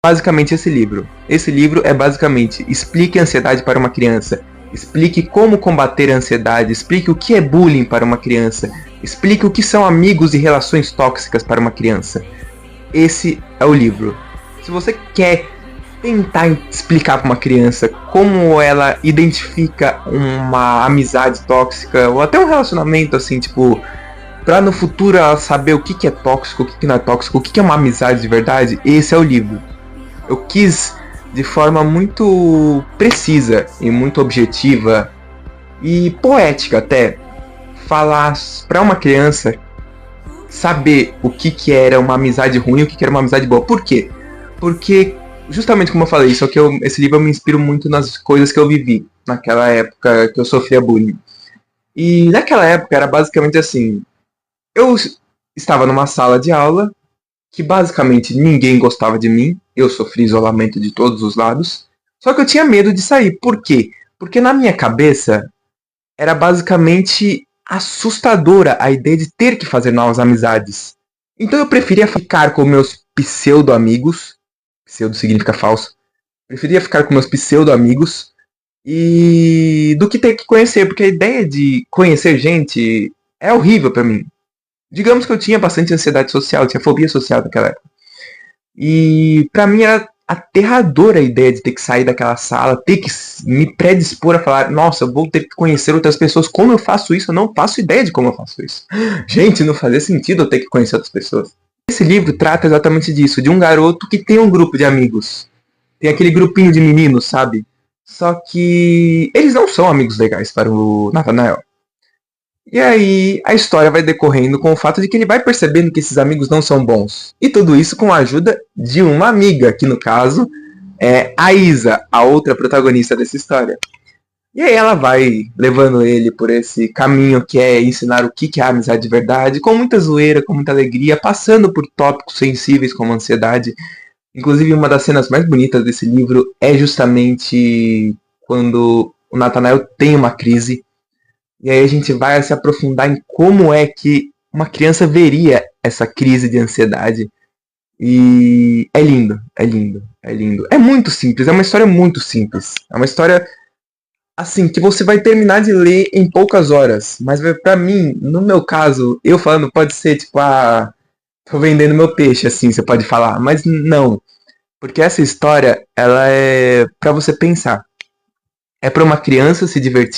basicamente esse livro. Esse livro é basicamente explique a ansiedade para uma criança, explique como combater a ansiedade, explique o que é bullying para uma criança, explique o que são amigos e relações tóxicas para uma criança. Esse é o livro. Se você quer tentar explicar para uma criança como ela identifica uma amizade tóxica ou até um relacionamento assim, tipo, pra no futuro ela saber o que é tóxico, o que não é tóxico, o que é uma amizade de verdade, esse é o livro. Eu quis, de forma muito precisa e muito objetiva e poética até, falar para uma criança saber o que era uma amizade ruim e o que era uma amizade boa. Por quê? Porque, justamente como eu falei, só que esse livro eu me inspiro muito nas coisas que eu vivi naquela época que eu sofria bullying. E naquela época era basicamente assim, eu estava numa sala de aula que basicamente ninguém gostava de mim, eu sofri isolamento de todos os lados, só que eu tinha medo de sair. Por quê? Porque na minha cabeça era basicamente assustadora a ideia de ter que fazer novas amizades. Então eu preferia ficar com meus pseudo-amigos, pseudo significa falso, preferia ficar com meus pseudo-amigos e do que ter que conhecer, porque a ideia de conhecer gente é horrível pra mim. Digamos que eu tinha bastante ansiedade social, tinha fobia social naquela época. E pra mim era aterradora a ideia de ter que sair daquela sala, ter que me predispor a falar, nossa, eu vou ter que conhecer outras pessoas. Como eu faço isso? Eu não faço ideia de como eu faço isso. Gente, não fazia sentido eu ter que conhecer outras pessoas. Esse livro trata exatamente disso, de um garoto que tem um grupo de amigos. Tem aquele grupinho de meninos, sabe? Só que eles não são amigos legais para o Nathanael. E aí a história vai decorrendo com o fato de que ele vai percebendo que esses amigos não são bons. E tudo isso com a ajuda de uma amiga, que no caso é a Isa, a outra protagonista dessa história. E aí ela vai levando ele por esse caminho que é ensinar o que é a amizade de verdade, com muita zoeira, com muita alegria, passando por tópicos sensíveis como ansiedade. Inclusive uma das cenas mais bonitas desse livro é justamente quando o Nathanael tem uma crise. E aí a gente vai se aprofundar em como é que uma criança veria essa crise de ansiedade. E é lindo, é lindo, é lindo. É muito simples, é uma história muito simples. É uma história, assim, que você vai terminar de ler em poucas horas. Mas pra mim, no meu caso, eu falando, pode ser tipo, tô vendendo meu peixe, assim, você pode falar. Mas não, porque essa história, ela é pra você pensar. É pra uma criança se divertir